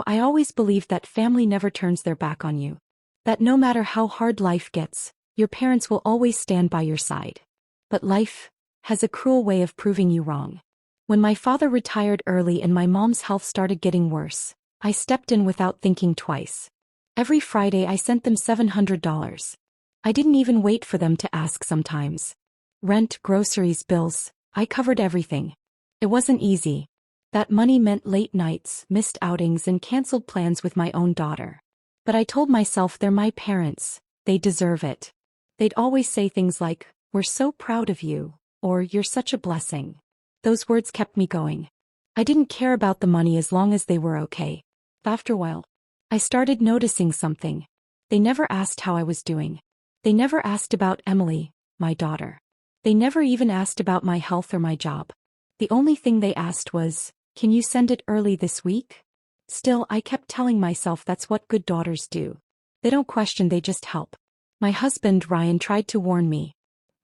I always believed that family never turns their back on you. That no matter how hard life gets, your parents will always stand by your side. But life has a cruel way of proving you wrong. When my father retired early and my mom's health started getting worse, I stepped in without thinking twice. Every Friday I sent them $700. I didn't even wait for them to ask sometimes. Rent, groceries, bills, I covered everything. It wasn't easy. That money meant late nights, missed outings, and canceled plans with my own daughter. But I told myself they're my parents, they deserve it. They'd always say things like, "We're so proud of you," or "You're such a blessing." Those words kept me going. I didn't care about the money as long as they were okay. After a while, I started noticing something. They never asked how I was doing. They never asked about Emily, my daughter. They never even asked about my health or my job. The only thing they asked was, "Can you send it early this week?" Still, I kept telling myself that's what good daughters do. They don't question, they just help. My husband, Ryan, tried to warn me.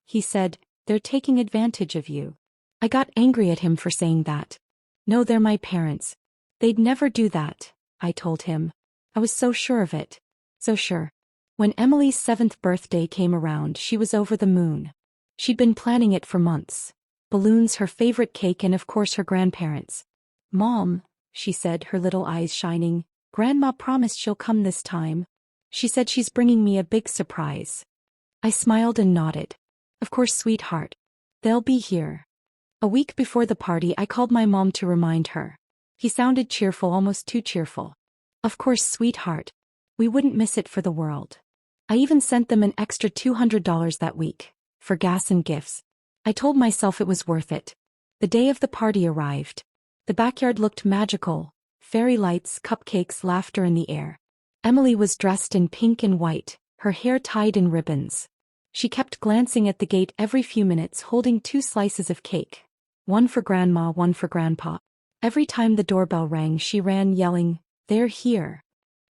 He said, "They're taking advantage of you." I got angry at him for saying that. "No, they're my parents. They'd never do that," I told him. I was so sure of it. So sure. When Emily's 7th birthday came around, she was over the moon. She'd been planning it for months. Balloons, her favorite cake, and of course her grandparents. "Mom," she said, her little eyes shining, "Grandma promised she'll come this time. She said she's bringing me a big surprise." I smiled and nodded. "Of course, sweetheart. They'll be here." A week before the party, I called my mom to remind her. He sounded cheerful, almost too cheerful. "Of course, sweetheart. We wouldn't miss it for the world." I even sent them an extra $200 that week, for gas and gifts. I told myself it was worth it. The day of the party arrived. The backyard looked magical, fairy lights, cupcakes, laughter in the air. Emily was dressed in pink and white, her hair tied in ribbons. She kept glancing at the gate every few minutes, holding 2 slices of cake. One for Grandma, one for Grandpa. Every time the doorbell rang, she ran yelling, "They're here."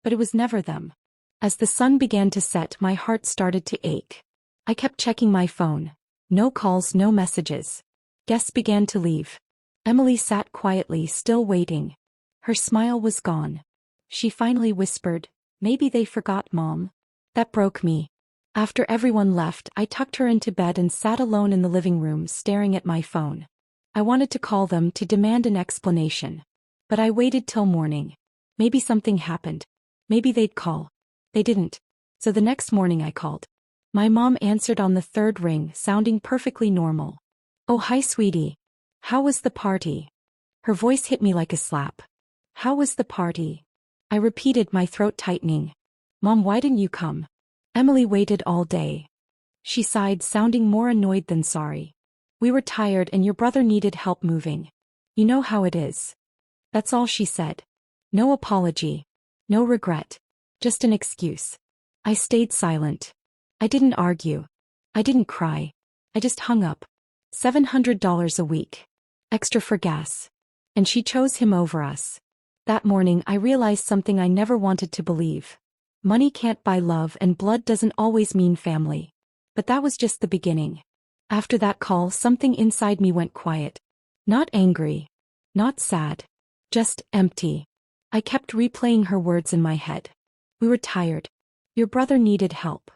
But it was never them. As the sun began to set, my heart started to ache. I kept checking my phone. No calls, no messages. Guests began to leave. Emily sat quietly, still waiting. Her smile was gone. She finally whispered, "Maybe they forgot, Mom." That broke me. After everyone left, I tucked her into bed and sat alone in the living room, staring at my phone. I wanted to call them to demand an explanation. But I waited till morning. Maybe something happened. Maybe they'd call. They didn't. So the next morning I called. My mom answered on the 3rd ring, sounding perfectly normal. "Oh, hi, sweetie. How was the party?" Her voice hit me like a slap. "How was the party?" I repeated, my throat tightening. "Mom, why didn't you come?" "Emily waited all day." She sighed, sounding more annoyed than sorry. "We were tired and your brother needed help moving. You know how it is." That's all she said. No apology. No regret. Just an excuse. I stayed silent. I didn't argue. I didn't cry. I just hung up. $700 a week. Extra for gas. And she chose him over us. That morning I realized something I never wanted to believe. Money can't buy love, and blood doesn't always mean family. But that was just the beginning. After that call, something inside me went quiet. Not angry. Not sad. Just empty. I kept replaying her words in my head. "We were tired. Your brother needed help."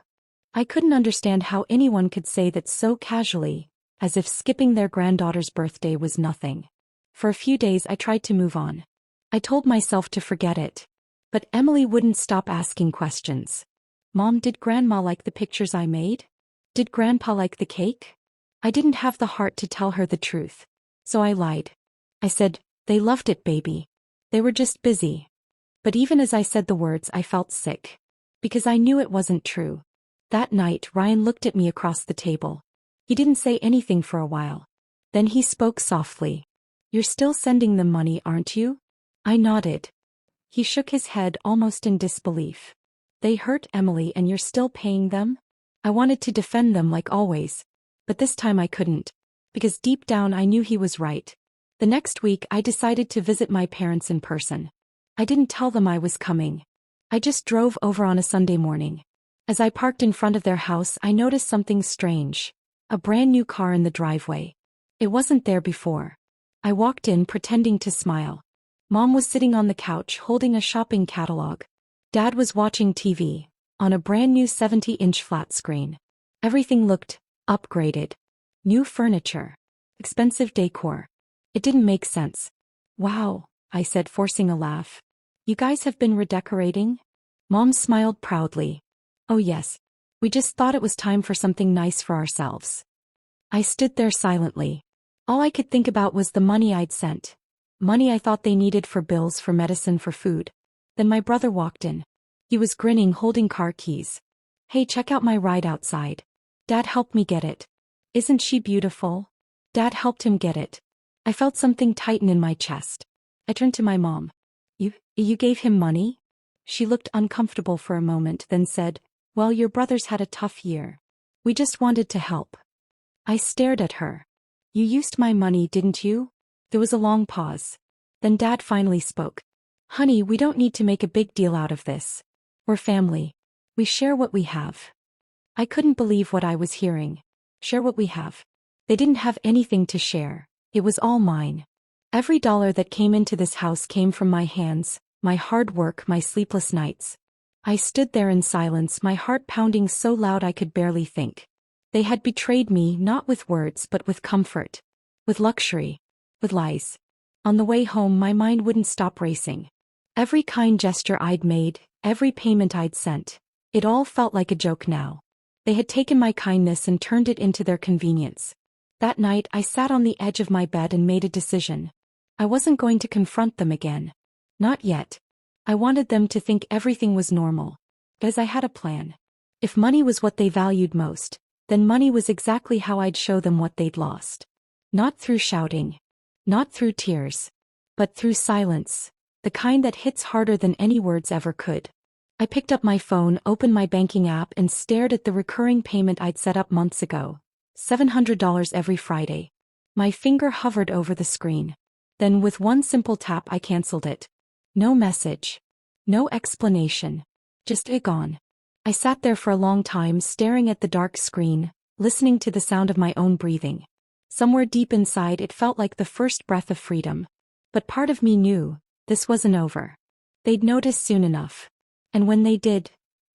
I couldn't understand how anyone could say that so casually, as if skipping their granddaughter's birthday was nothing. For a few days I tried to move on. I told myself to forget it. But Emily wouldn't stop asking questions. "Mom, did Grandma like the pictures I made? Did Grandpa like the cake?" I didn't have the heart to tell her the truth. So I lied. I said, "They loved it, baby. They were just busy." But even as I said the words, I felt sick. Because I knew it wasn't true. That night, Ryan looked at me across the table. He didn't say anything for a while. Then he spoke softly. "You're still sending them money, aren't you?" I nodded. He shook his head, almost in disbelief. "They hurt Emily and you're still paying them?" I wanted to defend them like always. But this time I couldn't. Because deep down I knew he was right. The next week I decided to visit my parents in person. I didn't tell them I was coming. I just drove over on a Sunday morning. As I parked in front of their house, I noticed something strange. A brand new car in the driveway. It wasn't there before. I walked in, pretending to smile. Mom was sitting on the couch holding a shopping catalog. Dad was watching TV, on a brand new 70-inch flat screen. Everything looked upgraded. New furniture. Expensive decor. It didn't make sense. Wow, I said, forcing a laugh. You guys have been redecorating? Mom smiled proudly. Oh yes. We just thought it was time for something nice for ourselves. I stood there silently. All I could think about was the money I'd sent. Money I thought they needed for bills, for medicine, for food. Then my brother walked in. He was grinning, holding car keys. Hey, check out my ride outside. Dad helped me get it. Isn't she beautiful? Dad helped him get it. I felt something tighten in my chest. I turned to my mom. You gave him money? She looked uncomfortable for a moment, then said, well, your brother's had a tough year. We just wanted to help. I stared at her. You used my money, didn't you? There was a long pause. Then Dad finally spoke. Honey, we don't need to make a big deal out of this. We're family. We share what we have. I couldn't believe what I was hearing. Share what we have. They didn't have anything to share. It was all mine. Every dollar that came into this house came from my hands, my hard work, my sleepless nights. I stood there in silence, my heart pounding so loud I could barely think. They had betrayed me, not with words but with comfort. With luxury. With lies. On the way home my mind wouldn't stop racing. Every kind gesture I'd made, every payment I'd sent. It all felt like a joke now. They had taken my kindness and turned it into their convenience. That night I sat on the edge of my bed and made a decision. I wasn't going to confront them again. Not yet. I wanted them to think everything was normal. Because I had a plan. If money was what they valued most, then money was exactly how I'd show them what they'd lost. Not through shouting. Not through tears. But through silence. The kind that hits harder than any words ever could. I picked up my phone, opened my banking app, and stared at the recurring payment I'd set up months ago. $700 every Friday. My finger hovered over the screen. Then with one simple tap I canceled it. No message. No explanation. Just gone. I sat there for a long time staring at the dark screen, listening to the sound of my own breathing. Somewhere deep inside it felt like the first breath of freedom. But part of me knew, this wasn't over. They'd notice soon enough. And when they did,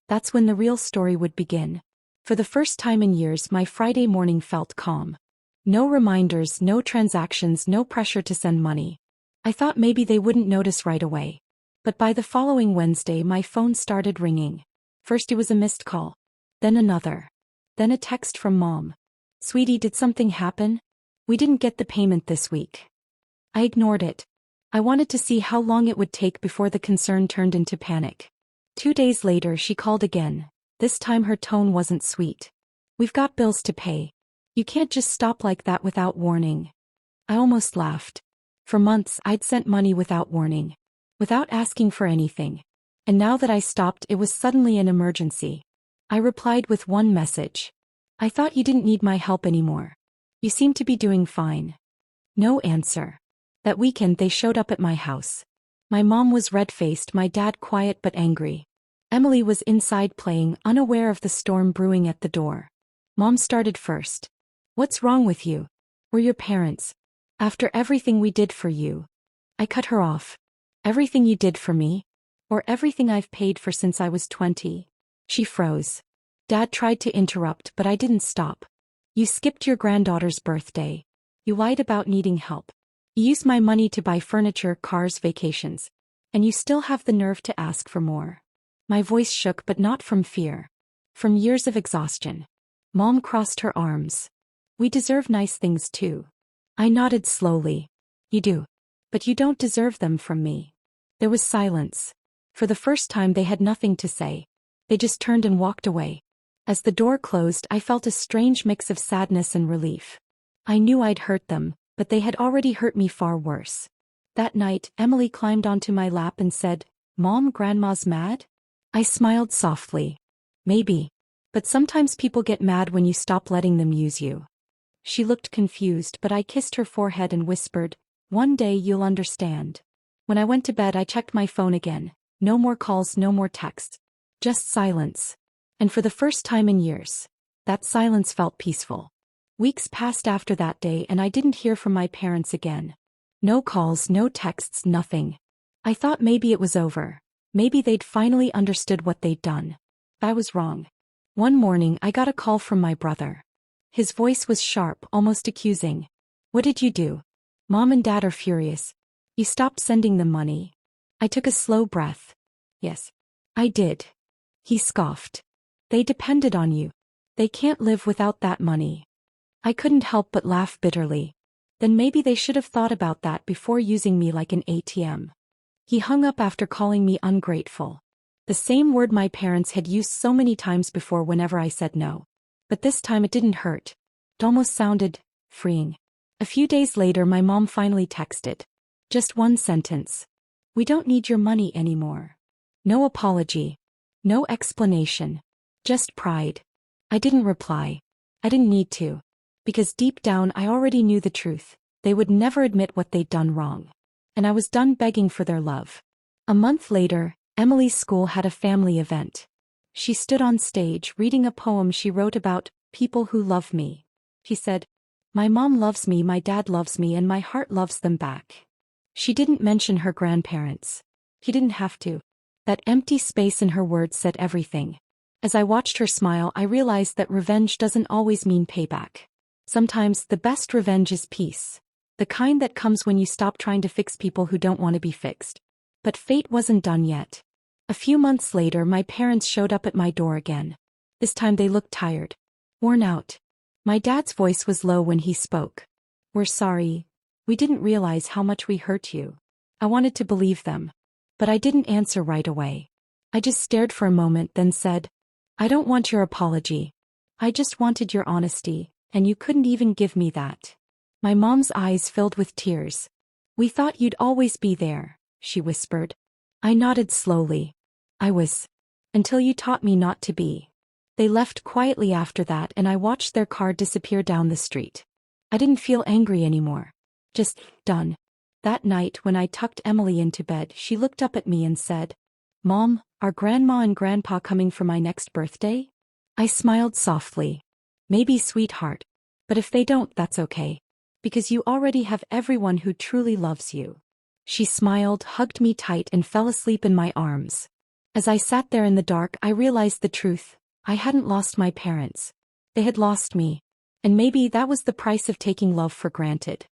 that's when the real story would begin. For the first time in years my Friday morning felt calm. No reminders, no transactions, no pressure to send money. I thought maybe they wouldn't notice right away. But by the following Wednesday my phone started ringing. First it was a missed call. Then another. Then a text from Mom. Sweetie, did something happen? We didn't get the payment this week. I ignored it. I wanted to see how long it would take before the concern turned into panic. 2 days later she called again. This time her tone wasn't sweet. We've got bills to pay. You can't just stop like that without warning. I almost laughed. For months I'd sent money without warning. Without asking for anything. And now that I stopped it was suddenly an emergency. I replied with one message. I thought you didn't need my help anymore. You seem to be doing fine. No answer. That weekend they showed up at my house. My mom was red-faced, my dad quiet but angry. Emily was inside playing, unaware of the storm brewing at the door. Mom started first. What's wrong with you? We're your parents. After everything we did for you. I cut her off. Everything you did for me? Or everything I've paid for since I was 20? She froze. Dad tried to interrupt but I didn't stop. You skipped your granddaughter's birthday. You lied about needing help. You used my money to buy furniture, cars, vacations. And you still have the nerve to ask for more. My voice shook but not from fear. From years of exhaustion. Mom crossed her arms. We deserve nice things too. I nodded slowly. You do. But you don't deserve them from me. There was silence. For the first time they had nothing to say. They just turned and walked away. As the door closed I felt a strange mix of sadness and relief. I knew I'd hurt them, but they had already hurt me far worse. That night Emily climbed onto my lap and said, Mom, Grandma's mad? I smiled softly. Maybe. But sometimes people get mad when you stop letting them use you. She looked confused but I kissed her forehead and whispered, one day you'll understand. When I went to bed I checked my phone again. No more calls, no more texts. Just silence. And for the first time in years, that silence felt peaceful. Weeks passed after that day and I didn't hear from my parents again. No calls, no texts, nothing. I thought maybe it was over. Maybe they'd finally understood what they'd done. I was wrong. One morning I got a call from my brother. His voice was sharp, almost accusing. What did you do? Mom and Dad are furious. You stopped sending them money. I took a slow breath. Yes, I did. He scoffed. They depended on you. They can't live without that money. I couldn't help but laugh bitterly. Then maybe they should have thought about that before using me like an ATM. He hung up after calling me ungrateful. The same word my parents had used so many times before whenever I said no. But this time it didn't hurt. It almost sounded freeing. A few days later my mom finally texted. Just one sentence. We don't need your money anymore. No apology. No explanation. Just pride. I didn't reply. I didn't need to. Because deep down I already knew the truth. They would never admit what they'd done wrong. And I was done begging for their love. A month later, Emily's school had a family event. She stood on stage reading a poem she wrote about people who love me. She said, "My mom loves me, my dad loves me, and my heart loves them back." She didn't mention her grandparents. She didn't have to. That empty space in her words said everything. As I watched her smile, I realized that revenge doesn't always mean payback. Sometimes the best revenge is peace. The kind that comes when you stop trying to fix people who don't want to be fixed. But fate wasn't done yet. A few months later, my parents showed up at my door again. This time they looked tired. Worn out. My dad's voice was low when he spoke. "We're sorry. We didn't realize how much we hurt you." I wanted to believe them. But I didn't answer right away. I just stared for a moment, then said, "I don't want your apology. I just wanted your honesty, and you couldn't even give me that." My mom's eyes filled with tears. "We thought you'd always be there," she whispered. I nodded slowly. I was. Until you taught me not to be. They left quietly after that and I watched their car disappear down the street. I didn't feel angry anymore. Just done. That night when I tucked Emily into bed, she looked up at me and said, "Mom, are Grandma and Grandpa coming for my next birthday?" I smiled softly. "Maybe, sweetheart. But if they don't, that's okay. Because you already have everyone who truly loves you." She smiled, hugged me tight, and fell asleep in my arms. As I sat there in the dark, I realized the truth. I hadn't lost my parents. They had lost me. And maybe that was the price of taking love for granted.